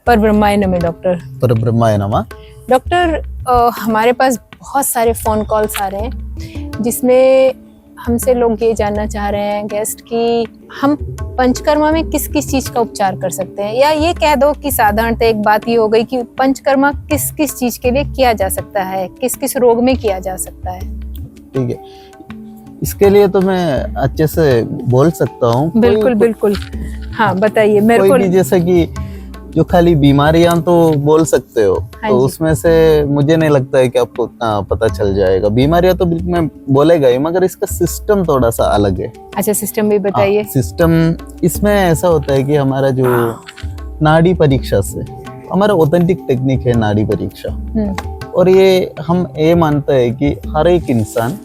परब्रह्माय नमः डॉक्टर। परब्रह्माय नमः। डॉक्टर हमारे पास बहुत सारे फ़ोन कॉल्स आ रहे हैं जिसमें हमसे लोग ये जानना चाह रहे हैं गेस्ट कि हम पंचकर्मा में किस किस चीज़ का उपचार कर सकते हैं, या ये कह दो कि साधारणतः एक बात ये हो गई कि पंचकर्मा किस किस चीज़ के लिए किया जा सकता है, किस किस रोग में किया जा सकता है। ठीक है, इसके लिए तो मैं अच्छे से बोल सकता हूँ। बिल्कुल बिल्कुल, हाँ बताइए मेरे को। कोई भी जैसे कि जो खाली बीमारियां तो बोल सकते हो, हाँ तो जी। उसमें से मुझे नहीं लगता है कि आपको उतना पता चल जाएगा। बीमारियां तो बिल्कुल मैं बोलेगा ही, मगर इसका सिस्टम थोड़ा सा अलग है। अच्छा, सिस्टम भी बताइए। सिस्टम इसमें ऐसा होता है कि हमारा जो नाड़ी परीक्षा से, हमारा ऑथेंटिक टेक्निक है नाड़ी परीक्षा, और ये हम ये मानते हैं कि हर एक इंसान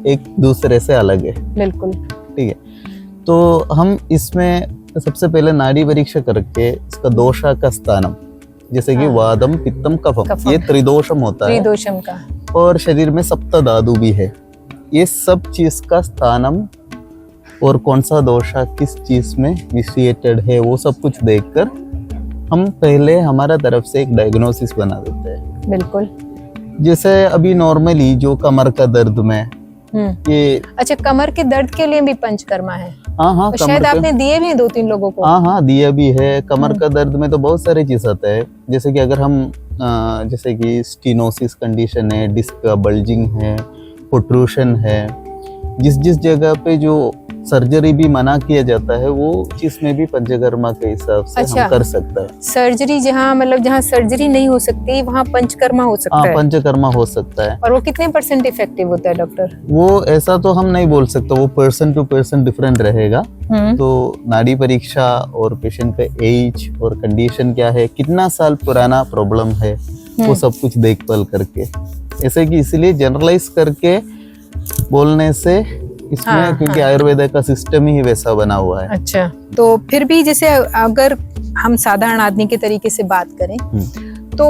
एक दूसरे से अलग है। बिल्कुल। ठीक है, तो हम इसमें सबसे पहले नाड़ी परीक्षा करके इसका दोषा का स्थानम, जैसे कि वादम पित्तम कफम, ये त्रिदोषम होता है। त्रिदोषम का। और शरीर में सप्त धातु भी है। ये सब चीज का स्थानम और कौन सा दोषा किस चीज में विसिएटेड है, वो सब कुछ देखकर हम पहले हमारा तरफ से एक डायग्नोसिस बना देते हैं। बिल्कुल। जैसे अभी नॉर्मली जो कमर का दर्द में ये, अच्छा, कमर के दर्द के लिए भी पंचकर्मा है? हाँ, तो शायद आपने दिए भी 2-3 लोगों को। हाँ, दिया भी है। कमर का दर्द में तो बहुत सारी चीज आता है, जैसे कि अगर हम जैसे कि स्टीनोसिस कंडीशन है, डिस्क का बल्जिंग है, प्रोट्रूशन है, जिस जगह पे जो सर्जरी भी मना किया जाता है, वो चीज में भी पंचकर्मा के हिसाब से हम कर सकते हैं। सर्जरी जहाँ मतलब जहाँ सर्जरी नहीं हो सकती वहाँ पंचकर्मा हो सकता है? पंचकर्मा हो सकता है। और वो कितने % इफेक्टिव होता है डॉक्टर? वो ऐसा तो हम नहीं बोल सकते, वो पर्सन टू पर्सन डिफरेंट रहेगा। तो नाड़ी परीक्षा और पेशेंट का एज और कंडीशन क्या है, कितना साल पुराना प्रॉब्लम है, वो सब कुछ देखभाल करके, ऐसे कि इसलिए जनरलाइज करके बोलने से इसमें क्योंकि आयुर्वेद का सिस्टम ही वैसा बना हुआ है। अच्छा, तो फिर भी जैसे अगर हम साधारण आदमी के तरीके से बात करें तो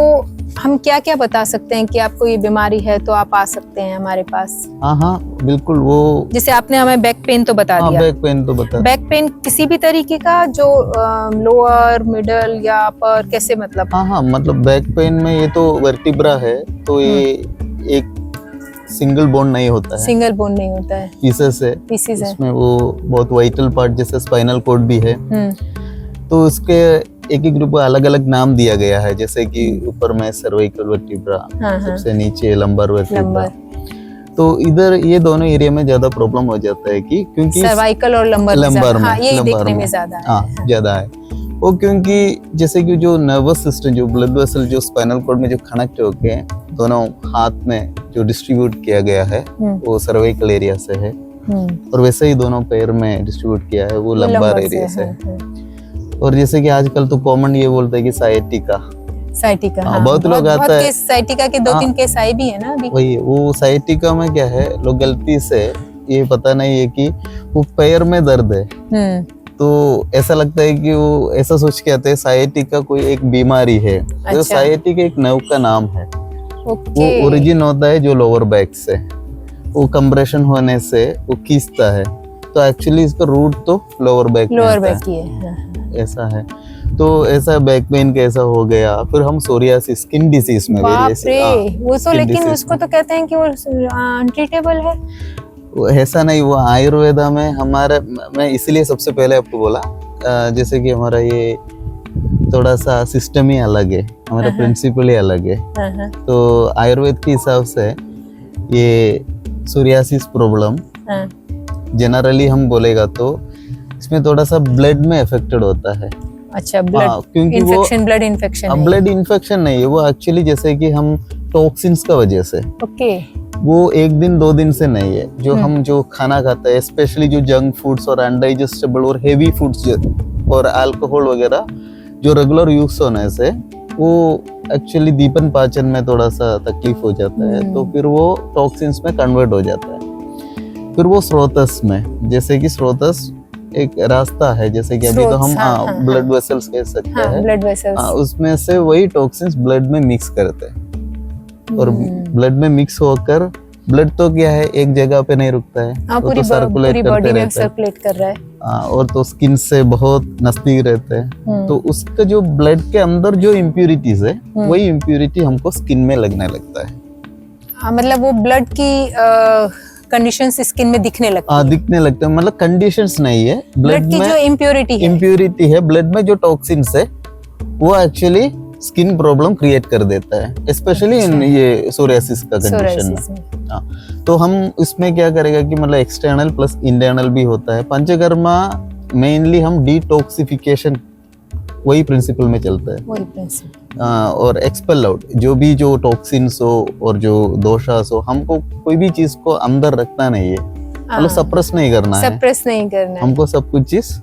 हम क्या क्या बता सकते हैं कि आपको ये बीमारी है तो आप आ सकते हैं हमारे पास? हाँ, बिल्कुल। वो जैसे आपने हमें बैक पेन तो बता दिया। बैक पेन तो बता। बैक पेन किसी भी तरीके का, जो लोअर, मिडल या अपर, कैसे मतलब? हाँ, मतलब बैक पेन में ये तो वर्टिब्रा है, तो ये एक सिंगल बोन नहीं होता है। सिंगल बोन नहीं होता है, पीसेस है। इसमें वो बहुत वाइटल पार्ट जैसे स्पाइनल कॉर्ड भी है। तो उसके एक ग्रुप को अलग अलग नाम दिया गया है, जैसे कि ऊपर में सर्वाइकल वर्टिब्रा, सबसे नीचे लंबर वर्टिब्रा। तो इधर ये दोनों एरिया में ज्यादा प्रॉब्लम हो जाता है कि क्योंकि सर्वाइकल और लंबर में ये देखने में ज्यादा है। वो क्योंकि जैसे कि जो नर्वस सिस्टम, जो ब्लड वेसल जो स्पाइनल कॉर्ड में जो कनेक्ट होके दोनों हाथ में जो डिस्ट्रीब्यूट किया गया है, वो सर्वाइकल एरिया से है, और वैसे ही दोनों पैर में डिस्ट्रीब्यूट किया है, वो लंबर एरिया से है। और जैसे कि आजकल तो कॉमन ये बोलते हैं कि साइटिका। बहुत लोग आता है। साइटिका के 2-3 केस आए भी है ना अभी। वही, वो साइटिका में क्या है, लोग गलती से ये पता नहीं है कि वो पैर में दर्द है, तो ऐसा लगता है कि वो ऐसा सोच के आते हैं साइटिका कोई एक बीमारी है। तो साइटिका एक नर्व का नाम है। वो ओरिजिन होता है जो लोअर बैक से, वो कंप्रेशन होने से वो खींचता है, तो एक्चुअली इसका रूट तो लोअर बैक की है। ऐसा है। तो ऐसा बैक पेन कैसा हो गया, फिर हम सोरियासिस, स्किन डिसीज में वो तो, लेकिन उसको तो कहते हैं कि वो अनट्रीटेबल है। ऐसा नहीं, वो आयुर्वेदा में हमारा, मैं इसलिए सबसे पहले आपको बोला, जैसे कि हमारा ये थोड़ा सा सिस्टम ही अलग है, हमारा प्रिंसिपल ही अलग है। तो आयुर्वेद के हिसाब से ये सोरियासिस प्रॉब्लम जनरली हम बोलेगा तो इसमें थोड़ा सा ब्लड में अफेक्टेड होता है। अच्छा, ब्लड क्योंकि infection, blood infection. Blood infection नहीं है वो, एक्चुअली जैसे कि हम टॉक्सिन्स का वजह से, वो 1 दिन 2 दिन से नहीं है। जो हम जो खाना खाते हैं, स्पेशली जो जंक फूड्स और अनडाइजेस्टेबल और हेवी फूड्स और अल्कोहल वगैरह जो रेगुलर यूज होने से, वो एक्चुअली दीपन पाचन में थोड़ा सा तकलीफ हो जाता है, तो फिर वो टॉक्सिन्स में कन्वर्ट हो जाता है। फिर वो स्रोतस में, जैसे कि स्रोतस एक रास्ता है, जैसे कि अभी तो हम ब्लड वेसल्स कह सकते हैं, ब्लड वेसल्स, उसमें से वही टॉक्सिन्स ब्लड में मिक्स करते हैं, और ब्लड में मिक्स होकर, ब्लड तो क्या है एक जगह पे नहीं रुकता है, पूरी बॉडी में सर्कुलेट कर रहा है, और तो स्किन से बहुत नजदीक रहते हैं, तो उसका जो ब्लड के अंदर जो इम्प्यूरिटीज है वही इम्प्यूरिटी हमको स्किन में लगने लगता है। हाँ, मतलब वो ब्लड की कंडीशंस स्किन में दिखने लगती है। दिखने लगता है, मतलब कंडीशंस नहीं है, ब्लड की जो इम्प्यूरिटी है ब्लड में जो टॉक्सिन्स है वो एक्चुअली स्किन प्रॉब्लम क्रिएट कर देता है, स्पेशली इन ये सोरियासिस का कंडीशन में। हाँ, तो हम इसमें क्या करेगा कि मतलब एक्सटर्नल प्लस इंटरनल भी होता है। पंचकर्मा मेनली हम डिटॉक्सिफिकेशन वही प्रिंसिपल में चलता है, वही प्रिंसिपल, और एक्सपेल आउट जो टॉक्सिन्स हो और जो दोषास हो, हमको कोई भी चीज को अंदर रखना नहीं है, मतलब सप्रेस नहीं करना है, हमको सब कुछ चीज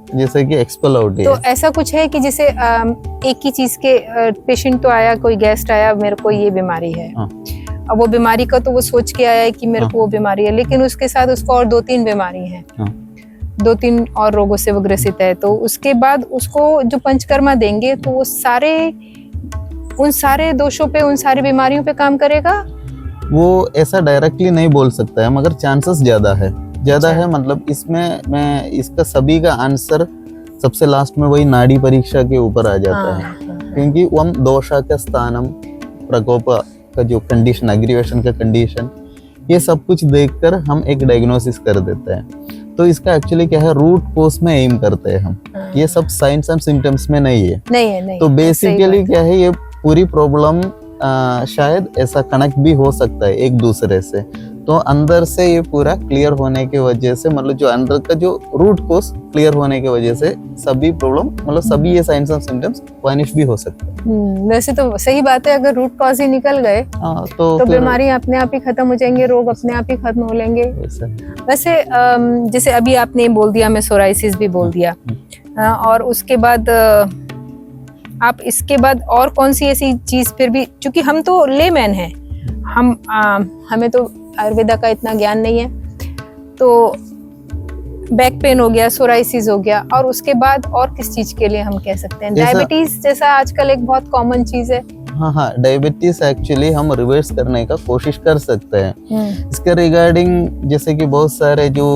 जैसे कि एक्सपेल आउट है। तो ऐसा कुछ है कि जैसे एक ही चीज के पेशेंट तो आया, कोई गेस्ट आया, मेरे को ये बीमारी है, अब वो बीमारी का तो वो सोच के आया है कि मेरे को वो बीमारी है, लेकिन उसके साथ उसको और 2-3 बीमारी है, 2-3 और रोगों से वो ग्रसित है, तो उसके बाद उसको जो पंचकर्मा देंगे तो वो उन सारे दोषों पे, उन सारी बीमारियों पे काम करेगा। वो ऐसा डायरेक्टली नहीं बोल सकता है, मगर चांसेस ज्यादा है मतलब इसमें मैं इसका सभी का आंसर सबसे लास्ट में वही नाड़ी परीक्षा के ऊपर आ जाता है, क्योंकि वो हम दोषा का स्थानम, प्रकोप का जो कंडीशन, एग्रीवेशन का कंडीशन, ये सब कुछ देखकर हम एक डायग्नोसिस कर देते हैं। तो इसका एक्चुअली क्या है, रूट कोज में एम करते हैं हम, ये सब साइंस एंड सिम्टम्स में नहीं है। तो बेसिकली क्या है, ये पूरी प्रॉब्लम शायद ऐसा कनेक्ट भी हो सकता है एक दूसरे से, तो अंदर से ये पूरा क्लियर होने की वजह से, मतलब जो अंदर का जो रूट कोज क्लियर होने की वजह से सभी प्रॉब्लम, मतलब सभी ये साइंस एंड सिम्टम्स वानिश भी हो सकते हैं। वैसे तो सही बात है, अगर रूट कॉज ही निकल गए तो बीमारी अपने आप ही खत्म हो जाएंगे, रोग अपने आप ही खत्म हो लेंगे। वैसे जैसे अभी आपने बोल दिया, मैं सोराइसिस भी बोल दिया, और उसके बाद आप इसके बाद और कौन सी ऐसी चीज फिर भी, क्योंकि हम तो लेमैन हैं, हमें तो आयुर्वेदा का इतना ज्ञान नहीं है, तो बैक पेन हो गया, सोराइसिस हो गया, और उसके बाद और किस चीज के लिए हम कह सकते हैं? डायबिटीज जैसा आजकल एक बहुत कॉमन चीज है। हाँ, डायबिटीज एक्चुअली हम रिवर्स करने का कोशिश कर सकते हैं। इसके रिगार्डिंग जैसे कि बहुत सारे जो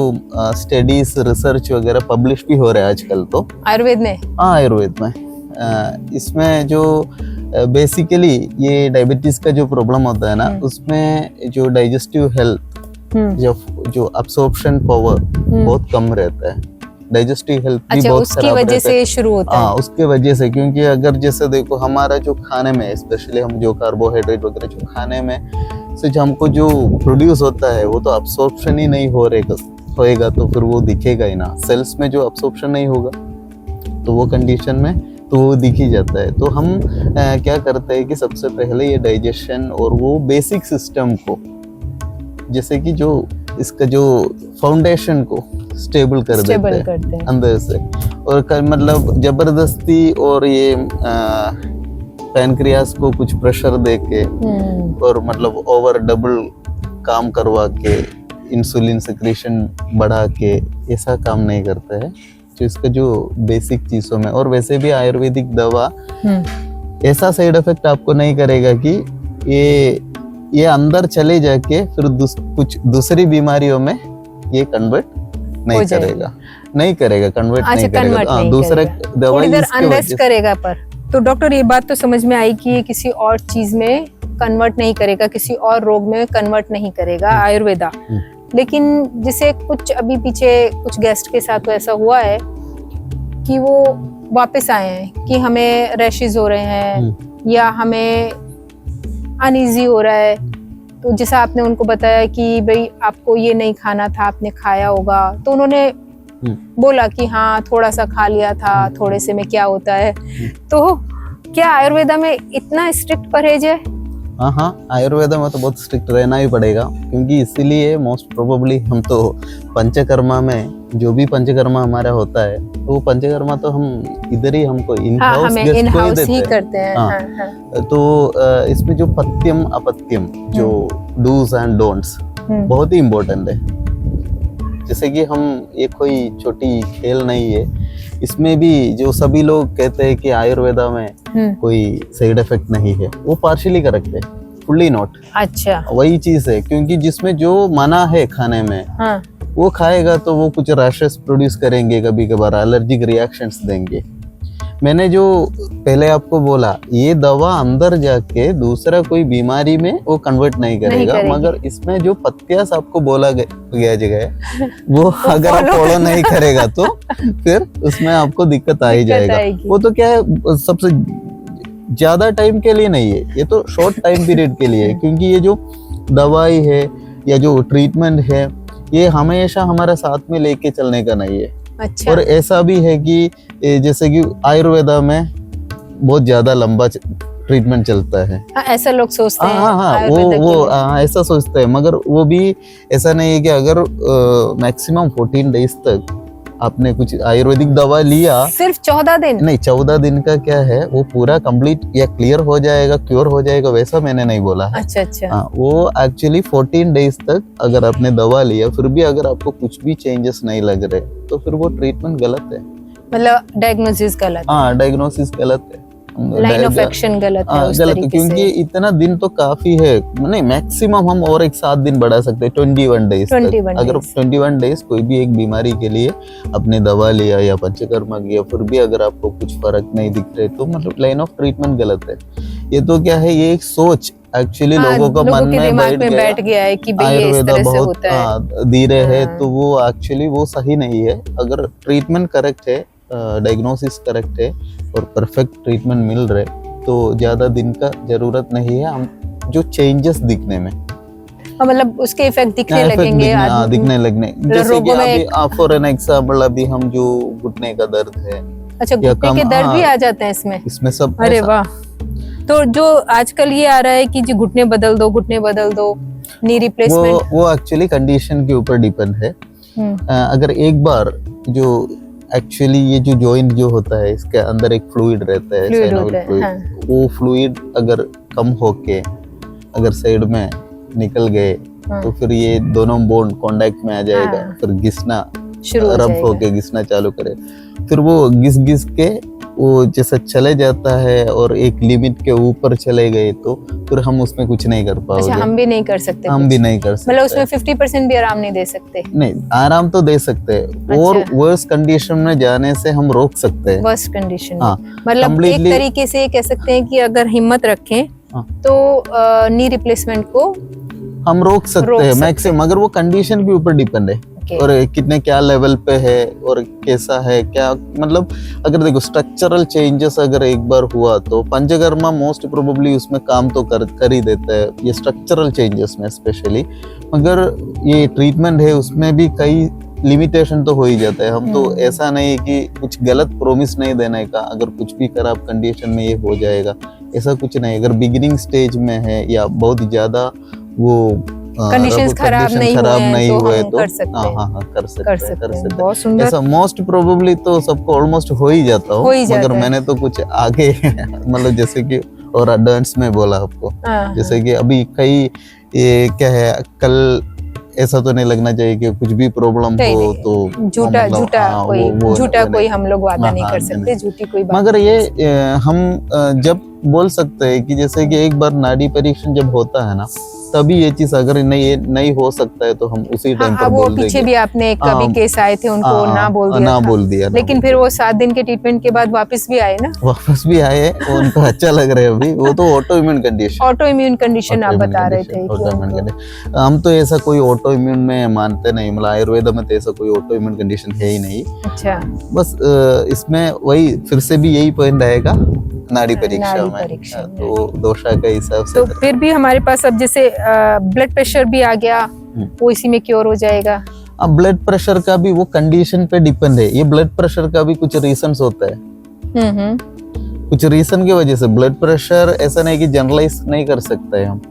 स्टडीज, रिसर्च वगैरह पब्लिश भी हो रहे हैं आजकल, तो आयुर्वेद में इसमें जो बेसिकली ये डायबिटीज का जो प्रॉब्लम होता है ना, उसमें जो डाइजेस्टिव हेल्थ, जो अब्सॉर्प्शन पावर बहुत कम रहता है, डाइजेस्टिव हेल्थ भी बहुत उसकी वजह से शुरू होता है। उसके वजह से, क्योंकि अगर जैसे देखो हमारा जो खाने में, स्पेशली हम जो कार्बोहाइड्रेट वगैरह जो खाने में से जो हमको जो प्रोड्यूस होता है, वो तो अब्सॉर्प्शन ही नहीं होएगा, तो फिर वो दिखेगा ही ना, सेल्स में जो अब्सॉर्प्शन नहीं होगा तो वो कंडीशन में तो वो दिख ही जाता है। तो हम क्या करते हैं कि सबसे पहले ये डाइजेशन और वो बेसिक सिस्टम को, जैसे कि जो इसका जो फाउंडेशन को स्टेबल कर देते हैं अंदर से, और मतलब जबरदस्ती और ये पैनक्रियास को कुछ प्रेशर देके और मतलब ओवर डबल काम करवा के, इंसुलिन सेक्रेशन बढ़ा के, ऐसा काम नहीं करता है। तो इसका जो बेसिक चीजों में, और वैसे भी आयुर्वेदिक दवा ऐसा साइड इफेक्ट आपको नहीं करेगा कि ये अंदर चले जाके फिर कुछ दूसरी बीमारियों में ये कन्वर्ट नहीं करेगा, कन्वर्ट नहीं करेगा, दूसरा दवा अनरेस्ट करेगा। पर तो डॉक्टर, ये बात तो समझ में आई कि ये किसी और चीज में कन्वर्ट नहीं करेगा, किसी और रोग में कन्वर्ट नहीं करेगा आयुर्वेदा। लेकिन जैसे कुछ अभी पीछे कुछ गेस्ट के साथ तो ऐसा हुआ है कि वो वापस आए हैं कि हमें रैशेज हो रहे हैं या हमें अनईजी हो रहा है, तो जैसा आपने उनको बताया कि भाई आपको ये नहीं खाना था, आपने खाया होगा, तो उन्होंने बोला कि हाँ थोड़ा सा खा लिया था, थोड़े से में क्या होता है। तो क्या आयुर्वेदा में इतना स्ट्रिक्ट परहेज है? हाँ, आयुर्वेदा में तो बहुत स्ट्रिक्ट रहना ही पड़ेगा, क्योंकि इसीलिए मोस्ट प्रोबेबली हम तो पंचकर्मा में, जो भी पंचकर्मा हमारा होता है, तो पंचकर्मा तो हम इधर ही हमको इन हाउस ही करते हैं। तो इसमें जो पथ्यम अपत्यम, जो डूज एंड डोंट्स बहुत ही इम्पोर्टेंट है। जैसे कि हम, ये कोई छोटी खेल नहीं है, इसमें भी जो सभी लोग कहते हैं कि आयुर्वेदा में कोई साइड इफेक्ट नहीं है, वो पार्शियली करेक्ट है, फुल्ली नॉट। अच्छा, वही चीज है, क्योंकि जिसमें जो मना है खाने में, वो खाएगा तो वो कुछ रैशेस प्रोड्यूस करेंगे, कभी कभार एलर्जिक रिएक्शंस देंगे। मैंने जो पहले आपको बोला, ये दवा अंदर जाके दूसरा कोई बीमारी में वो कन्वर्ट नहीं करेगा, मगर इसमें जो पत्तियास आपको बोला गया जगह वो अगर आप फॉलो नहीं करेगा तो फिर उसमें आपको दिक्कत आ ही जाएगा। वो तो क्या है, सबसे ज्यादा टाइम के लिए नहीं है, ये तो शॉर्ट टाइम पीरियड के लिए है, क्योंकि ये जो दवाई है या जो ट्रीटमेंट है ये हमेशा हमारे साथ में लेके चलने का नहीं है। अच्छा। और ऐसा भी है कि जैसे कि आयुर्वेदा में बहुत ज्यादा लंबा ट्रीटमेंट चलता है। ऐसा लोग सोचते हैं। हाँ, वो ऐसा सोचते हैं, मगर वो भी ऐसा नहीं है कि अगर मैक्सिमम 14 डेज तक आपने कुछ आयुर्वेदिक दवा लिया, सिर्फ 14 दिन नहीं, 14 दिन का क्या है, वो पूरा कंप्लीट या क्लियर हो जाएगा, क्योर हो जाएगा, वैसा मैंने नहीं बोला है। अच्छा। हाँ, वो एक्चुअली 14 डेज तक अगर आपने दवा लिया फिर भी अगर आपको कुछ भी चेंजेस नहीं लग रहे तो फिर वो ट्रीटमेंट गलत है, मतलब डायग्नोसिस गलत। हाँ, डायग्नोसिस गलत है, लाइन ऑफ एक्शन गलत है, उस गलत, तरीके क्योंकि से। इतना दिन तो काफी है, नहीं मैक्सिमम हम और एक 7 दिन बढ़ा सकते हैं, 21 डेज तक। अगर 21 डेज कोई भी एक बीमारी के लिए अपने दवा लिया या पंचकर्मा किया फिर भी अगर आपको कुछ फर्क नहीं दिख रहे तो मतलब लाइन ऑफ ट्रीटमेंट गलत है। ये तो क्या है, ये एक सोच एक्चुअली लोगों का मन में बैठ गया है कि भाई ये इस तरह से होता है, धीरे है, तो वो एक्चुअली वो सही नहीं है। अगर ट्रीटमेंट करेक्ट है, डायग्नोसिस करेक्ट है और परफेक्ट ट्रीटमेंट मिल रहे तो ज्यादा दिन का जरूरत नहीं है हम जो चेंजेस दिखने में, मतलब उसके इफेक्ट दिखने लगेंगे, दिखने लगने। जैसे कि अभी फॉर एन एग्जांपल अभी हम जो घुटने का दर्द है, अच्छा, घुटने के दर्द भी आ जाते हैं इसमें सब। अरे वाह। तो जो आजकल ये आ रहा है कि जो घुटने बदल दो, नी रिप्लेसमेंट, वो एक्चुअली कंडीशन के ऊपर डिपेंड है। अगर एक बार जो एक्चुअली ये जो जॉइंट जो होता है इसके अंदर एक फ्लूइड रहता है, साइनोवियल फ्लूइड, हाँ। वो फ्लूइड अगर कम होके अगर साइड में निकल गए, हाँ। तो फिर ये दोनों बोन कांटेक्ट में आ जाएगा, हाँ। फिर घिसना रब होके घिसना चालू करे, फिर वो घिस के वो जैसा चले जाता है और एक लिमिट के ऊपर चले गए तो फिर हम उसमें कुछ नहीं कर पाओगे। अच्छा, हम भी नहीं कर सकते, मतलब उसमें 50% भी आराम नहीं दे सकते। नहीं, आराम तो दे सकते हैं। अच्छा। और वर्स्ट कंडीशन में जाने से हम रोक सकते हैं। वर्स्ट कंडीशन, हाँ, मतलब एक तरीके से कह सकते हैं कि अगर हिम्मत रखें, हाँ। तो नी रिप्लेसमेंट को हम रोक सकते हैं मैक्सिमम, मगर वो कंडीशन के ऊपर डिपेंड है। और कितने क्या लेवल पे है और कैसा है क्या, मतलब अगर देखो स्ट्रक्चरल चेंजेस अगर एक बार हुआ तो पंचकर्मा मोस्ट प्रोबेबली उसमें काम तो कर ही देता है, ये स्ट्रक्चरल चेंजेस में स्पेशली। मगर ये ट्रीटमेंट है उसमें भी कई लिमिटेशन तो हो ही जाता है। हम तो ऐसा नहीं कि कुछ गलत प्रोमिस नहीं देने का, अगर कुछ भी खराब कंडीशन में ये हो जाएगा ऐसा कुछ नहीं। अगर बिगिनिंग स्टेज में है या बहुत ज्यादा वो कंडीशंस खराब नहीं हुए तो कर सकते हैं। बहुत सुंदर। ऐसा मोस्ट प्रोबेबली तो सबको ऑलमोस्ट हो ही जाता हो, मगर मैंने तो कुछ आगे मतलब जैसे कि और एडवांस में बोला आपको, जैसे कि अभी कई ये क्या है, कल ऐसा तो नहीं लगना चाहिए कि कुछ भी प्रॉब्लम हो तो झूठा कोई हम लोग वादा नहीं कर सकते, झूठी कोई बात। मगर ये हम जब बोल सकते हैं कि जैसे कि एक बार नाड़ी परीक्षण जब होता है ना, तभी ये चीज अगर नहीं हो सकता है तो हम उसी टाइम पर बोल देंगे। पीछे भी आपने कभी केस आए थे, उनको ना बोल दिया, लेकिन फिर वो 7 दिन के ट्रीटमेंट के बाद वापस भी आए ना, वापस भी आए, उनको अच्छा लग रहा है अभी। वो तो ऑटो इम्यून कंडीशन आप बता रहे थे। हम तो ऐसा कोई ऑटो इम्यून में मानते नहीं, मतलब आयुर्वेद में तो ऐसा कोई ऑटो इम्यून कंडीशन है ही नहीं। अच्छा, बस इसमें वही फिर से भी यही पॉइंट आएगा नाड़ी परीक्षा में, तो दोषा के हिसाब से। तो फिर भी हमारे पास अब जैसे ब्लड प्रेशर भी आ गया, वो इसी में क्योर हो जाएगा। अब ब्लड प्रेशर का भी वो कंडीशन पे डिपेंड है। ये ब्लड प्रेशर का भी कुछ रीजंस होता है, कुछ रीजन की वजह से ब्लड प्रेशर ऐसा नहीं कि जनरलाइज नहीं कर सकते हैं हम।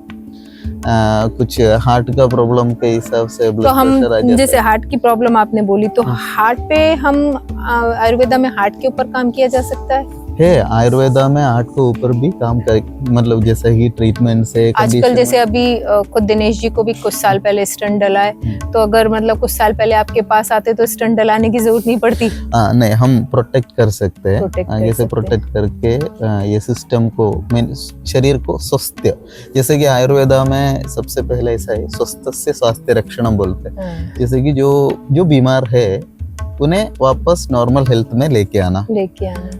कुछ हार्ट का प्रॉब्लम के हिसाब से ब्लड प्रेशर आ जाता है। जैसे हार्ट की प्रॉब्लम आपने बोली, तो हार्ट पे हम आयुर्वेदा में हार्ट के ऊपर काम किया जा सकता है। है आयुर्वेदा में 8 के ऊपर भी काम कर, मतलब जैसे कि ट्रीटमेंट से आजकल जैसे अभी खुद दिनेश जी को भी कुछ साल पहले स्टंट डला है, तो अगर मतलब कुछ साल पहले आपके पास आते तो स्टंट डलाने की जरूरत नहीं पड़ती। नहीं, हम प्रोटेक्ट कर सकते हैं आगे से, प्रोटेक्ट करके ये सिस्टम को, शरीर को स्वस्थ, जैसे कि आयुर्वेदा में सबसे पहले ऐसा है स्वस्थस्य स्वास्थ्य रक्षणम बोलते हैं। जैसे कि जो बीमार है उन्हें वापस नॉर्मल हेल्थ में लेके आना,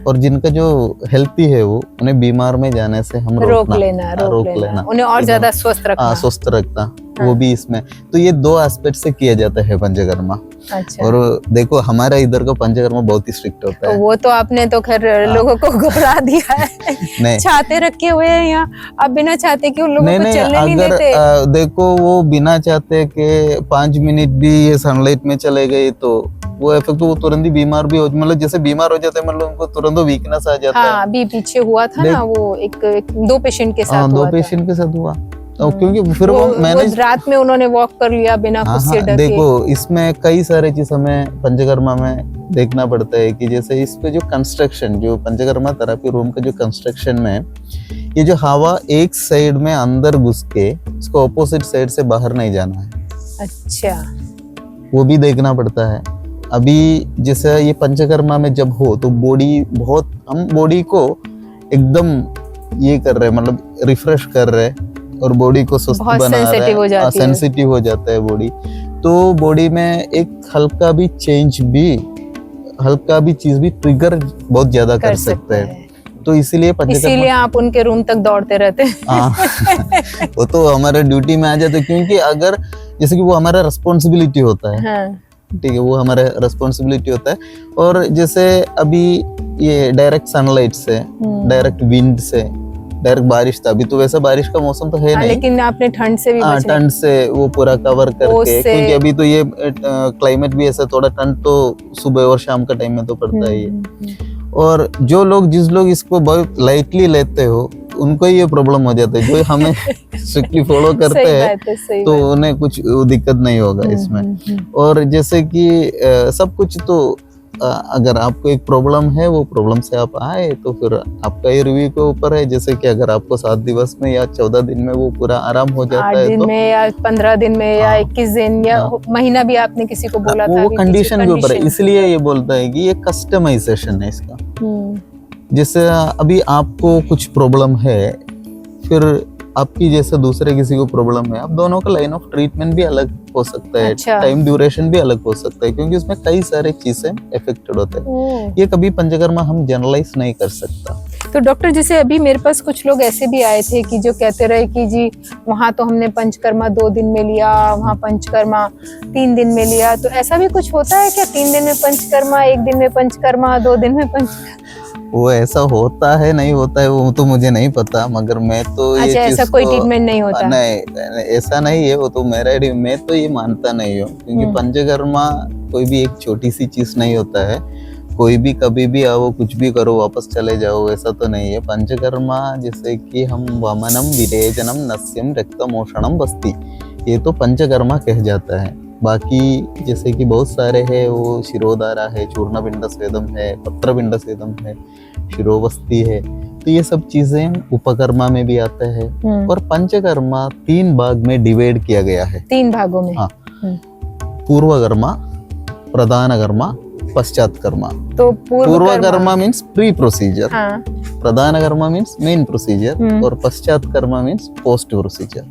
और जिनका जो हेल्थी है वो उन्हें बीमार में जाने से हम रोक लेना, उन्हें और ज्यादा स्वस्थ रखना, वो भी इसमें। तो ये 2 एस्पेक्ट से किया जाता है पंचकर्मा। अच्छा। और देखो हमारा इधर का पंचकर्मा बहुत ही स्ट्रिक्ट होता है। वो तो आपने तो खैर लोगों को घबरा दिया है। नहीं, छाते रखे हुए हैं यहाँ, अब बिना छाते के उन लोगों को चलने नहीं देते। देखो वो बिना छाते के 5 मिनट भी ये सनलाइट में चले गए तो वो इफेक्ट, वो तुरंत ही बीमार भी हो, मतलब जैसे बीमार हो जाते हैं, मतलब उनको तुरंत वीकनेस आ जाता है। हाँ, अभी पीछे हुआ था ना, वो एक 2 पेशेंट के साथ हुआ। 2 पेशेंट के साथ हुआ, क्योंकि फिर वो रात में उन्होंने वॉक कर लिया बिना खुद से डरे। देखो इसमें कई सारे चीज हमें पंचकर्मा में देखना पड़ता है कि जैसे इस पे जो कंस्ट्रक्शन, जो पंचकर्मा थेरेपी रूम का जो कंस्ट्रक्शन में ये जो हवा एक साइड में अंदर घुस के उसको ऑपोजिट साइड से बाहर नहीं जाना है। अच्छा, वो भी देखना पड़ता है। अभी जैसे ये पंचकर्मा में जब हो तो हम बॉडी को एकदम ये कर रहे हैं, मतलब रिफ्रेश कर रहे हैं और बॉडी को स्वस्थ बना रहे हैं, सेंसिटिव हो जाता है बॉडी। तो बॉडी में एक हल्का भी चीज भी ट्रिगर बहुत ज्यादा कर सकता है। तो इसीलिए आप उनके रूम तक दौड़ते रहते हैं। वो तो हमारे ड्यूटी में आ जाते, क्योंकि अगर जैसे कि वो हमारा रिस्पॉन्सिबिलिटी होता है। हाँ। ठीक है, वो हमारा रिस्पॉन्सिबिलिटी होता है। और जैसे अभी ये डायरेक्ट सनलाइट से, डायरेक्ट विंड से, डायरेक्ट बारिश था, अभी तो वैसा बारिश का मौसम तो है नहीं, लेकिन आपने ठंड से भी ठंड से वो पूरा कवर करके, क्योंकि अभी तो ये क्लाइमेट भी ऐसा, थोड़ा ठंड तो सुबह और शाम का टाइम में तो पड़ता ही है। और जिस लोग इसको बहुत लाइटली लेते हो उनको ये प्रॉब्लम हो जाता है। जो हमें स्ट्रिक्टली फॉलो करते हैं तो उन्हें कुछ दिक्कत नहीं होगा इसमें। और जैसे कि सब कुछ तो अगर आपको एक प्रॉब्लम है, वो प्रॉब्लम से आप आए तो फिर आपका ये रिव्यू के ऊपर है। जैसे कि अगर आपको 7 दिवस में या 14 दिन में वो पूरा आराम हो जाता है, 8 दिन में या 15 दिन में या 21 दिन या महीना भी आपने किसी को बोला था, वो कंडीशन के ऊपर है। इसलिए ये बोलता है कि ये कस्टमाइजेशन है इसका। जैसे अभी आपको कुछ प्रॉब्लम है, फिर आपकी जैसे दूसरे किसी को प्रॉब्लम है, आप दोनों का लाइन ऑफ ट्रीटमेंट भी अलग हो सकता है। अच्छा। टाइम ड्यूरेशन भी अलग हो सकता है, क्योंकि उसमें कई सारे चीजें इफेक्टेड होते हैं। ये कभी पंचकर्मा हम जनरलाइज नहीं कर सकता। तो डॉक्टर, जैसे अभी मेरे पास कुछ लोग ऐसे भी आए थे कि जो कहते रहे कि जी वहाँ तो हमने पंचकर्मा 2 दिन में लिया, वहाँ पंचकर्मा 3 दिन में लिया, तो ऐसा भी कुछ होता है क्या? 3 दिन में पंचकर्मा, 1 दिन में पंचकर्मा, 2 दिन में पंचकर्मा? वो ऐसा होता है नहीं होता है वो तो मुझे नहीं पता, मगर मैं तो अच्छा, ऐसा कोई ट्रीटमेंट नहीं होता? नहीं, ऐसा नहीं है। वो तो मैं तो ये मानता नहीं हूँ, क्योंकि पंचकर्मा कोई भी एक छोटी सी चीज नहीं होता है। कोई भी कभी भी आओ, कुछ भी करो, वापस चले जाओ, ऐसा तो नहीं है। पंचकर्मा जैसे कि हम वमनम विरेचनम नस्यम रक्तमोषणम बस्ती, ये तो पंचकर्मा कह जाता है। बाकी जैसे कि बहुत सारे हैं, वो शिरोधारा है, चूर्ण पिंड स्वेदम है, पत्र पिंड स्वेदम है, शिरोवस्ती है, तो ये सब चीजें उपकर्मा में भी आता है। और पंचकर्मा 3 भाग में डिवाइड किया गया है। 3 भागों में? हाँ, पूर्वकर्मा, प्रधान कर्मा, पश्चात कर्मा। तो पूर्वकर्मा मीन्स प्री प्रोसीजर, प्रधान कर्मा मीन्स मेन प्रोसीजर, और पश्चात कर्मा मीन्स पोस्ट प्रोसीजर।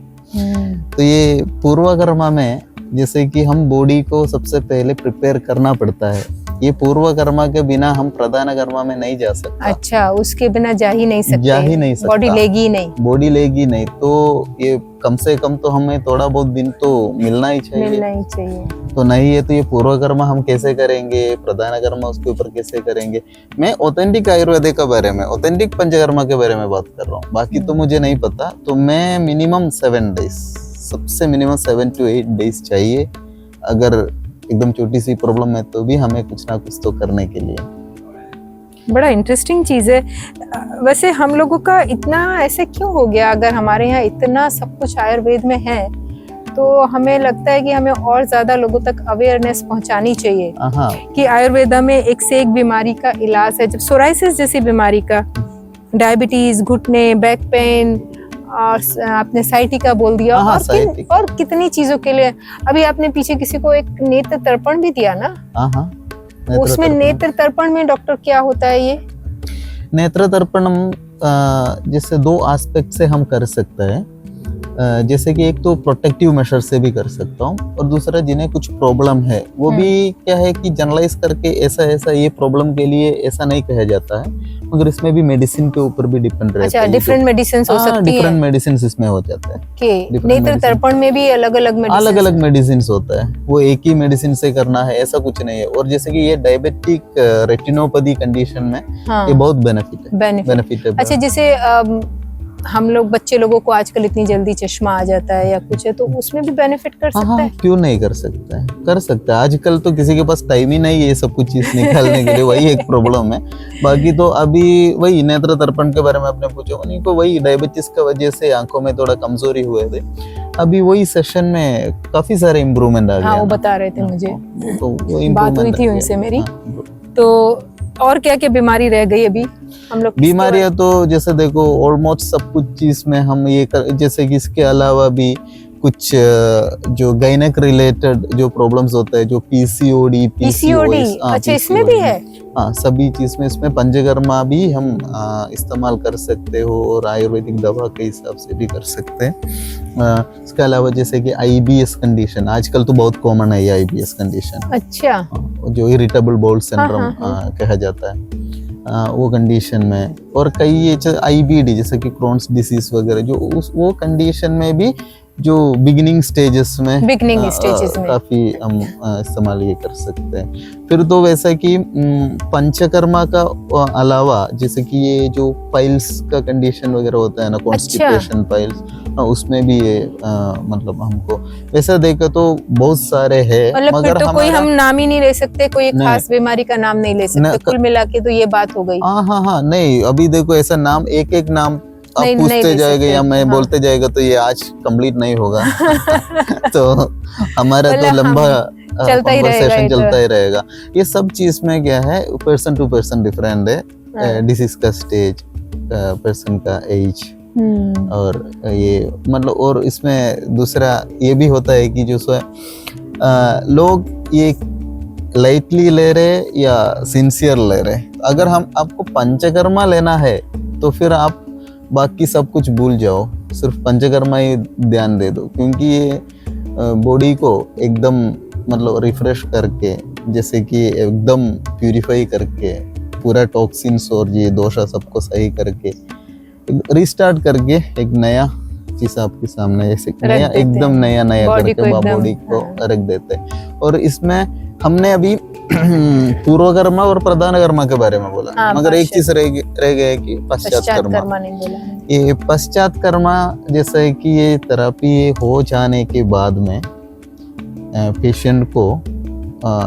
तो ये पूर्वकर्मा में जैसे कि हम बॉडी को सबसे पहले प्रिपेयर करना पड़ता है। ये पूर्व कर्मा के बिना हम प्रधान कर्मा में नहीं जा सकते। अच्छा, उसके बिना जा ही नहीं सकते, बॉडी लेगी नहीं। तो ये कम से कम तो हमें थोड़ा बहुत दिन तो मिलना ही चाहिए। तो नहीं है तो ये पूर्व कर्मा हम कैसे करेंगे, प्रधान कर्मा उसके ऊपर कैसे करेंगे? मैं ऑथेंटिक आयुर्वेदिक के बारे में, ऑथेंटिक पंचकर्मा के बारे में बात कर रहा हूँ, बाकी तो मुझे नहीं पता। तो मैं मिनिमम 7 डेज, सबसे मिनिमम 7 to 8 डेज चाहिए। अगर एकदम छोटी सी प्रॉब्लम है तो भी हमें कुछ ना कुछ तो करने के लिए। बड़ा इंटरेस्टिंग चीज है। वैसे हम लोगों का इतना ऐसे क्यों हो गया? अगर हमारे यहाँ इतना सब कुछ आयुर्वेद में है तो हमें लगता है कि हमें और ज्यादा लोगों तक अवेयरनेस पहुंचानी चाहिए हाँ कि आयुर्वेदा में एक से एक बीमारी का इलाज है। जब सोराइसिस जैसी बीमारी का, डायबिटीज, घुटने, बैक पेन, और आपने साइटिका बोल दिया, हाँ, और कितनी चीजों के लिए। अभी आपने पीछे किसी को एक नेत्र तर्पण भी दिया ना? हाँ। उसमें नेत्र तर्पण में डॉक्टर क्या होता है ये? नेत्र तर्पण हम जैसे 2 एस्पेक्ट से हम कर सकते हैं। जैसे कि एक तो प्रोटेक्टिव मेजर से भी कर सकता हूँ, और दूसरा जिन्हें कुछ प्रॉब्लम है वो भी क्या है कि जनरलाइज करके ऐसा ये प्रॉब्लम के लिए ऐसा नहीं कहा जाता है, मगर इसमें भी मेडिसिन के ऊपर भी डिपेंड रहता अच्छा, है। डिफरेंट मेडिसिन हो सकती है। डिफरेंट मेडिसिन इसमें हो जाता है। नेत्र तर्पण में भी अलग अलग मेडिसिन होता है, वो एक ही मेडिसिन से करना है ऐसा कुछ नहीं है। और जैसे कि ये डायबिटिक रेटिनोपैथी कंडीशन में ये बहुत बेनिफिट है। अच्छा, जैसे हम लोग बच्चे लोगों को आजकल इतनी जल्दी चश्मा आ जाता है या कुछ है, तो उसमें भी बेनिफिट कर सकता है? क्यों नहीं कर सकता है, कर सकता है। आजकल तो किसी के पास टाइम ही नहीं है ये सब कुछ चीज निकालने के लिए, वही एक प्रॉब्लम है। बाकी तो अभी वही नेत्र तर्पण के बारे में आपने पूछा, उन्हीं को वही डायबिटीज की वजह से आंखों में थोड़ा कमजोरी हुए थे, अभी वही सेशन में काफी सारे इम्प्रूवमेंट आ गए। हाँ, वो बता रहे थे मुझे, तो बात हुई थी उनसे मेरी। तो और क्या क्या बीमारी रह गई अभी हम लोग? बीमारियां तो जैसे देखो ऑलमोस्ट सब कुछ चीज में हम ये जैसे कि इसके अलावा भी कुछ जो गायनेक रिलेटेड जो प्रॉब्लम्स होते हैं, जो पीसीओडी, अच्छा, इसमें भी है? हाँ, सभी चीज में इसमें पंचकर्मा भी हम इस्तेमाल कर सकते हो, और आयुर्वेदिक दवा के हिसाब से भी कर सकते हैं। इसके अलावा जैसे कि आईबीएस कंडीशन, आजकल तो बहुत कॉमन है ये आईबीएस कंडीशन। अच्छा, जो इरिटेबल बाउल सिंड्रोम कहा जाता है, वो कंडीशन में, और कई ये आईबीडी जैसे कि क्रोन्स डिसीज वगैरह, जो वो कंडीशन में भी जो बिगिनिंग स्टेजेस में काफी हम इस्तेमाल ये कर सकते हैं। फिर तो वैसा कि पंचकर्मा का अलावा जैसे कि ये जो पाइल्स का कंडीशन वगैरह होता है ना, कॉन्स्टिपेशन पाइल्स, उसमें भी ये मतलब हमको वैसा देखा तो बहुत सारे हैं, मगर तो कोई हम नाम ही नहीं ले सकते, कोई एक खास बीमारी का नाम नहीं ले सकते, कुल मिला के तो ये बात हो गई। हाँ, नहीं अभी देखो ऐसा नाम एक नाम आप पूछते जाएगा या मैं बोलते जाएगा तो ये आज कंप्लीट नहीं होगा। तो हमारा तो लंबा कन्वर्सेशन चलता ही रहेगा। ये सब चीज में क्या है, पर्सन टू पर्सन डिफरेंट है, डिसीज का स्टेज, पर्सन का एज, और ये मतलब, और इसमें दूसरा ये भी होता है कि जो लोग ये लाइटली ले रहे या सिंसियर ले रहे। अगर हम आपको पंचकर्मा लेना है तो फिर आप बाकी सब कुछ भूल जाओ, सिर्फ पंचकर्मा ही ध्यान दे दो, क्योंकि ये बॉडी को एकदम मतलब रिफ्रेश करके, जैसे कि एकदम प्यूरिफाई करके, पूरा टॉक्सिन्स और ये दोषा सबको सही करके रिस्टार्ट करके एक नया चीज आपके सामने जैसे नया एकदम नया करके बॉडी को रख देते हैं। और इसमें हमने अभी पूर्वकर्मा और प्रधान कर्मा के बारे में बोला, मगर एक चीज रह गया कि पश्चात कर्मा नहीं बोला। ये पश्चात कर्मा जैसे कि ये थेरेपी हो जाने के बाद में पेशेंट को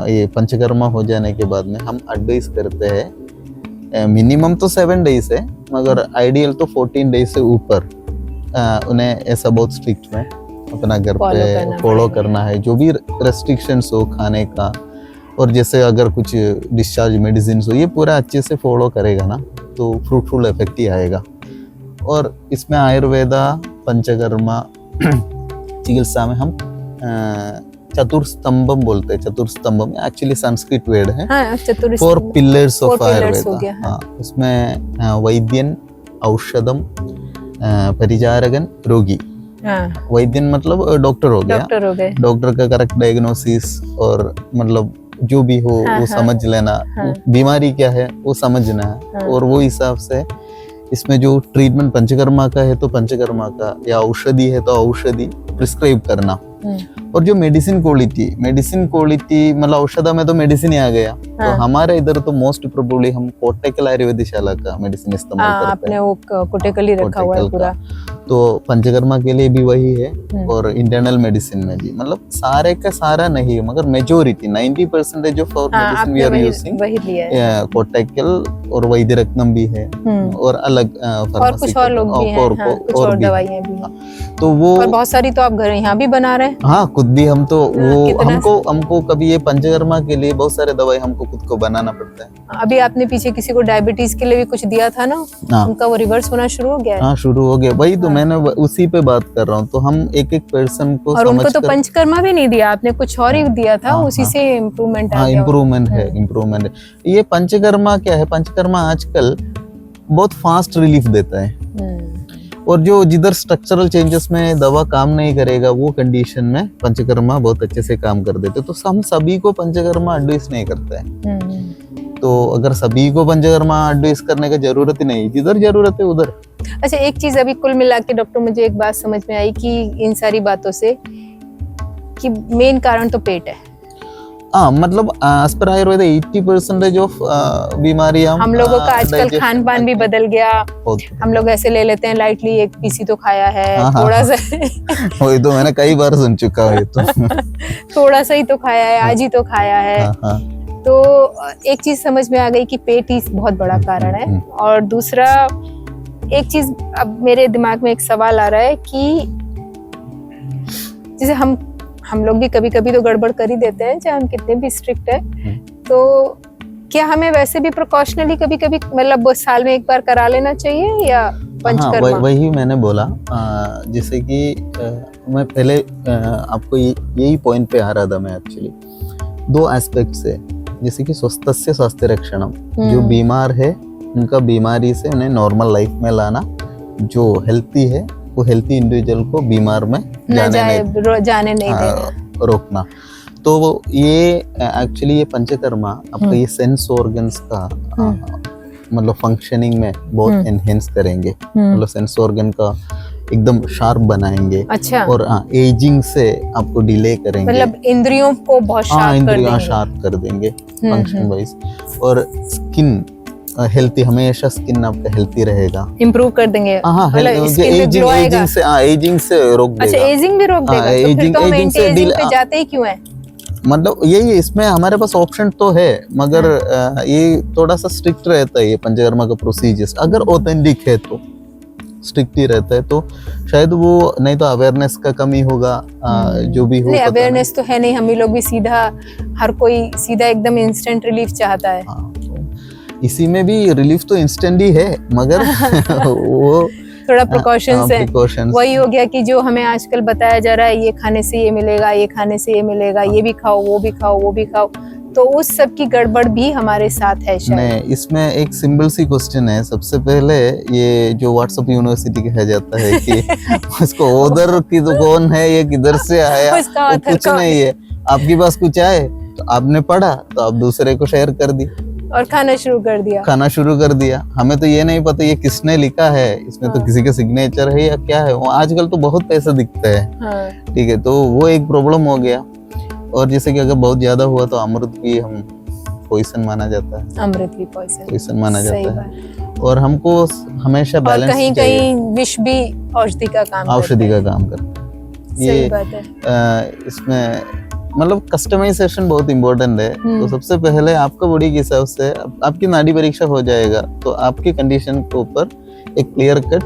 ये पंचकर्मा हो जाने के बाद में हम एडवाइस करते हैं, मिनिमम तो 7 डेज है, मगर आइडियल तो 14 डेज से ऊपर उन्हें ऐसा बहुत स्ट्रिक्ट में अपना घर पे फॉलो करना है, जो भी रेस्ट्रिक्शंस हो खाने का, और जैसे अगर कुछ डिस्चार्ज मेडिसिन हो, ये पूरा अच्छे से फॉलो करेगा ना तो फ्रूटफुल इफेक्ट ही आएगा। और इसमें आयुर्वेदा पंचकर्मा चिकित्सा में हम चतुर्स्तंभम बोलते हैं। चतुर्स्तंभम एक्चुअली संस्कृत वर्ड है, 4 पिलर्स ऑफ आयुर्वेदा। हाँ, उसमें वैद्यन, औषधम, परिचारकन, रोगी। वैद्यन मतलब डॉक्टर हो गया, डॉक्टर का करेक्ट डायग्नोसिस और मतलब जो भी हो वो समझ लेना, बीमारी क्या है वो समझना है, और वो हिसाब से इसमें जो ट्रीटमेंट पंचकर्मा का है तो पंचकर्मा का, या औषधि है तो औषधि प्रिस्क्राइब करना। और जो मेडिसिन क्वालिटी मतलब औषधा में तो मेडिसिन ही आ गया, तो हमारे इधर तो मोस्ट प्रोबेबली हम कोटेकल आयुर्वेदिक शाला का मेडिसिन इस्तेमाल करते हैं। आपने वो कोटेकल ही रखा हुआ है पूरा। तो पंचकर्मा के लिए भी वही है और इंटरनल मेडिसिन में भी, मतलब सारे का सारा नहीं है मगर majority 90% of our medicine we are using वही लिया है। कोटैकल और वैद्य रत्नम भी है और अलग और कुछ और लोग भी हैं, कुछ और दवाइयां भी हैं। तो वो और बहुत सारी तो आप घर यहाँ भी बना रहे हैं। हाँ, खुद भी हम तो वो हमको कभी ये पंचकर्मा के लिए बहुत सारे दवाई हमको खुद को बनाना पड़ता है। अभी आपने पीछे किसी को डायबिटीज के लिए भी कुछ दिया था ना, उनका वो रिवर्स होना शुरू हो गया है। हाँ, शुरू हो गया, वही तो मैंने उसी पे बात कर रहा हूँ। तो हम एक एक पर्सन को और उनको तो पंचकर्मा भी नहीं दिया आपने, कुछ और ही दिया था, उसी से इम्प्रूवमेंट आ गया। इम्प्रूवमेंट है। ये पंचकर्मा क्या है, पंचकर्मा आजकल बहुत फास्ट रिलीफ देता है और जो जिधर स्ट्रक्चरल चेंजेस में दवा काम नहीं करेगा वो कंडीशन में पंचकर्मा बहुत अच्छे से काम कर देते। तो हम सभी को पंचकर्मा एडवाइस नहीं करता है। तो अगर सभी को पंचकर्मा एडवाइस करने का जरूरत ही नहीं, जिधर जरूरत है उधर। अच्छा, एक चीज अभी कुल मिला के डॉक्टर मुझे एक बात समझ में आई कि इन सारी बातों से कि मेन कारण तो पेट है। हाँ, मतलब एज पर आयुर्वेद 80% ऑफ बीमारियां हम लोगों का आजकल खान पान भी बदल गया। हम लोग ऐसे ले लेते हैं लाइटली, एक पीसी तो खाया है, थोड़ा सा वही तो मैंने कई बार सुन चुका है। तो थोड़ा सा ही तो खाया है, आज ही तो खाया है। तो एक चीज समझ में आ गई कि पेट ही बहुत बड़ा कारण है। और दूसरा एक चीज अब मेरे दिमाग में एक सवाल आ रहा है कि जैसे हम लोग भी कभी कभी तो गड़बड़ कर ही देते हैं, चाहे हम कितने भी स्ट्रिक्ट है। तो क्या हमें वैसे भी प्रिकॉशनली कभी कभी मतलब साल में एक बार करा लेना चाहिए या पंचकर्मा? हाँ, वही मैंने बोला। जैसे कि मैं पहले आपको यही पॉइंट पे आ रहा था मैं एक्चुअली। दो एस्पेक्ट से, जैसे कि स्वस्थस्य स्वास्थ्य रक्षणम, जो बीमार है उनका बीमारी से उन्हें नॉर्मल लाइफ में लाना, जो हेल्थी है वो हेल्थी इंडिविजुअल को बीमार में जाने नहीं देना, रोकना। तो ये एक्चुअली ये पंचकर्मा आपका ये सेंस ऑर्गन्स का मतलब फंक्शनिंग में बहुत एनहेंस करेंगे, मतलब सेंस ऑर्गन का एकदम शार्प बनाएंगे। अच्छा। और एजिंग से आपको डिले करेंगे, मतलब इंद्रियों को बहुत शार्प कर देंगे फंक्शन वाइज। और स्किन हेल्थी, हमेशा स्किन आपका हेल्थी रहेगा, इम्प्रूव कर देंगे। एजिंग से रोक देगा। अच्छा, एजिंग भी रोक देगा। तो फिर तो हम एंटी एजिंग पे जाते ही क्यों है? मतलब यही इसमें हमारे पास ऑप्शन तो है, मगर ये थोड़ा सा स्ट्रिक्ट रहता है ये पंचकर्मा का प्रोसीजर्स। अगर ऑथेंटिक है तो स्ट्रिक्ट ही रहता है, तो शायद वो, नहीं तो अवेयरनेस का कमी होगा। जो भी हो, अवेयरनेस तो है नहीं। हम ही लोग भी सीधा, हर कोई सीधा एकदम इंस्टेंट रिलीफ चाहता है। इसी में भी रिलीफ तो इंस्टेंट ही है, मगर वो थोड़ा प्रिकॉशंस है। वही हो गया कि जो हमें आजकल बताया जा रहा है, ये खाने से ये मिलेगा, ये खाने से ये मिलेगा, ये भी खाओ, वो भी खाओ, वो भी खाओ, तो उस सब की गड़बड़ भी हमारे साथ है शायद। नहीं, इसमें एक सिंपल सी क्वेश्चन है। सबसे पहले ये जो व्हाट्सएप यूनिवर्सिटी कहा जाता है कि उसको उधर की तो कौन है, ये किधर से आया, तो कुछ नहीं है। आपके पास कुछ आए तो आपने पढ़ा तो आप दूसरे को शेयर कर दी और खाना शुरू कर दिया। हमें तो ये नहीं पता ये किसने लिखा है, इसमें तो किसी का सिग्नेचर है या क्या है। वो आजकल तो बहुत पैसा दिखता है। ठीक है, तो वो एक प्रॉब्लम हो गया। और जैसे कि अगर बहुत ज्यादा हुआ तो अमृत भी हम पॉइजन माना जाता है। अमृत भी पॉइजन माना जाता है। और हमको हमेशा बैलेंस, कहीं विष भी औषधि का काम करता है। ये इसमें मतलब कस्टमाइजेशन बहुत इम्पोर्टेंट है। तो सबसे पहले आपका बॉडी के हिसाब से आपकी नाड़ी परीक्षा हो जाएगा, तो आपकी कंडीशन के ऊपर एक क्लियर कट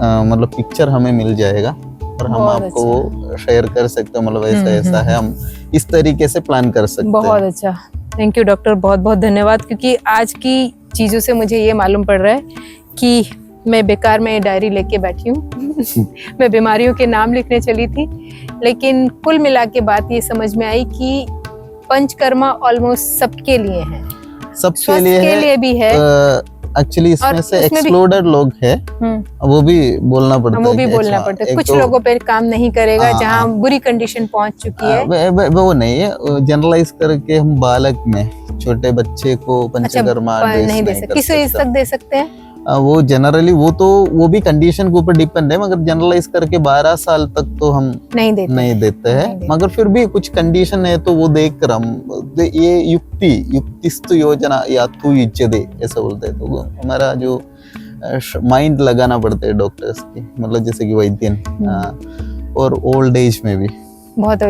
मतलब पिक्चर हमें मिल जाएगा और हम आपको शेयर कर सकते हैं। मतलब ऐसा है, हम इस तरीके से प्लान कर सकते हैं। बहुत अच्छा, थैंक यू डॉक्टर, बहुत बहुत धन्यवाद। क्योंकि आज की चीजों से मुझे ये मालूम पड़ रहा है कि मैं बेकार में डायरी लेके बैठी हूँ। मैं बीमारियों के नाम लिखने चली थी, लेकिन कुल मिला के बात ये समझ में आई कि पंचकर्मा ऑलमोस्ट सबके लिए है, सबके लिए भी है। एक्चुअली इसमें से एक्सक्लूडेड लोग हैं, वो भी बोलना पड़ता है। कुछ लोगों पे काम नहीं करेगा, जहाँ बुरी कंडीशन पहुंच चुकी है। वो नहीं है, जनरलाइज करके हम बालक में छोटे बच्चे को पंचकर्मा नहीं दे सकते। किस एज तक दे सकते हैं? वो जनरली वो भी कंडीशन के ऊपर डिपेंड है, मगर जनरलाइज करके 12 साल तक तो हम नहीं देते हैं। मगर फिर भी कुछ कंडीशन है तो वो देख कर हम ये युक्तिस्तु योजना या तू युज्यते ऐसा बोलते हैं। तो हमारा जो माइंड लगाना पड़ता है डॉक्टर्स की, मतलब जैसे कि वैद्यन। और ओल्ड एज में भी बहुत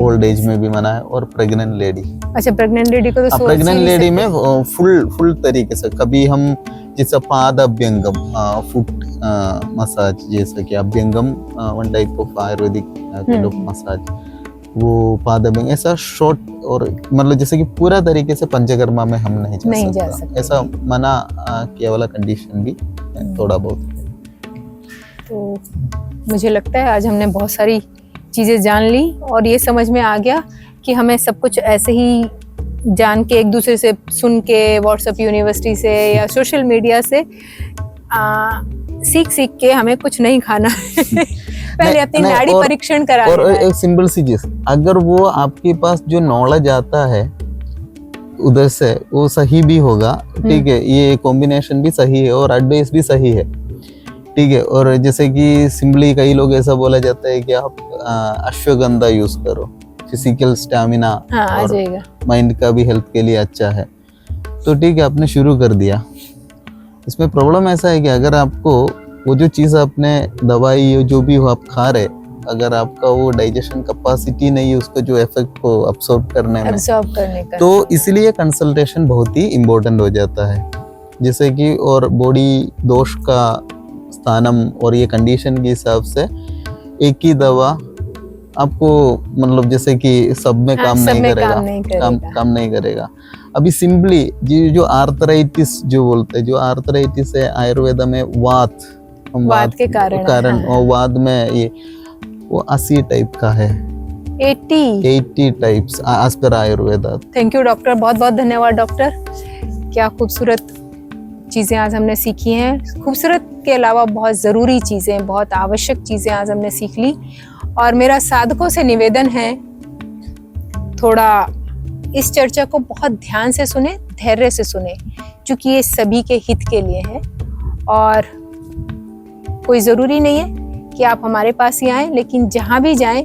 ओल्ड एज में भी मना है, और प्रेग्नेंट लेडी। अच्छा, प्रेग्नेंट लेडी को तो प्रेग्नेंट लेडी में फुल तरीके से, कभी हम जैसा पाद अभ्यंगम, फुट मसाज, जैसा कि अभ्यंगम one type of Ayurvedic kind of massage, वो पाद अभ्यंग ऐसा शॉर्ट, और मतलब जैसे कि पूरा तरीके से पंचकर्मा में हम नहीं जा सकते। ऐसा मना किया वाला कंडीशन भी थोड़ा बहुत। तो मुझे लगता है आज हमने बहुत सारी चीज़ें जान ली, और ये समझ में आ गया कि हमें सब कुछ ऐसे ही जान के, एक दूसरे से सुन के, व्हाट्सएप यूनिवर्सिटी से या सोशल मीडिया से सीख के हमें कुछ नहीं खाना पहले अपनी नाड़ी परीक्षण करा। और एक सिंपल सी चीज, अगर वो आपके पास जो नॉलेज आता है उधर से, वो सही भी होगा, ठीक है, ये कॉम्बिनेशन भी सही है और एडवाइस भी सही है, ठीक है। और जैसे कि सिंपली कई लोग ऐसा बोला जाता है कि आप अश्वगंधा यूज करो, फिजिकल स्टैमिना और माइंड का भी हेल्थ के लिए अच्छा है, तो ठीक है, आपने शुरू कर दिया। इसमें प्रॉब्लम ऐसा है कि अगर आपको वो जो चीज़ आपने दवाई जो भी हो आप खा रहे, अगर आपका वो डाइजेशन कैपेसिटी नहीं है उसका जो इफेक्ट को अब्सॉर्ब करने का, तो इसलिए कंसल्टेशन बहुत ही इम्पोर्टेंट हो जाता है। जैसे कि और बॉडी दोष का स्थानम और ये कंडीशन के हिसाब से एक ही दवा आपको, मतलब जैसे कि सब में काम नहीं करेगा। अभी सिंपली जो आर्थराइटिस जो बोलते हैं, जो आर्थराइटिस है आयुर्वेद में वात के कारण और वात में ये वो 80 टाइप का है, 80 types as per Ayurveda. Thank you doctor, बहुत बहुत धन्यवाद डॉक्टर। क्या खूबसूरत चीज़ें आज हमने सीखी हैं। खूबसूरत के अलावा बहुत ज़रूरी चीज़ें, बहुत आवश्यक चीज़ें आज हमने सीख ली। और मेरा साधकों से निवेदन है, थोड़ा इस चर्चा को बहुत ध्यान से सुने, धैर्य से सुने, क्योंकि ये सभी के हित के लिए है। और कोई ज़रूरी नहीं है कि आप हमारे पास ही आएँ, लेकिन जहाँ भी जाएं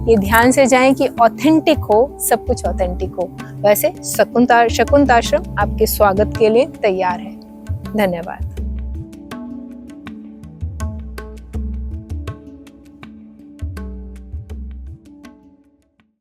ये ध्यान से जाएं कि ऑथेंटिक हो, सब कुछ ऑथेंटिक हो। वैसे शकुंताश्रम आपके स्वागत के लिए तैयार है। धन्यवाद।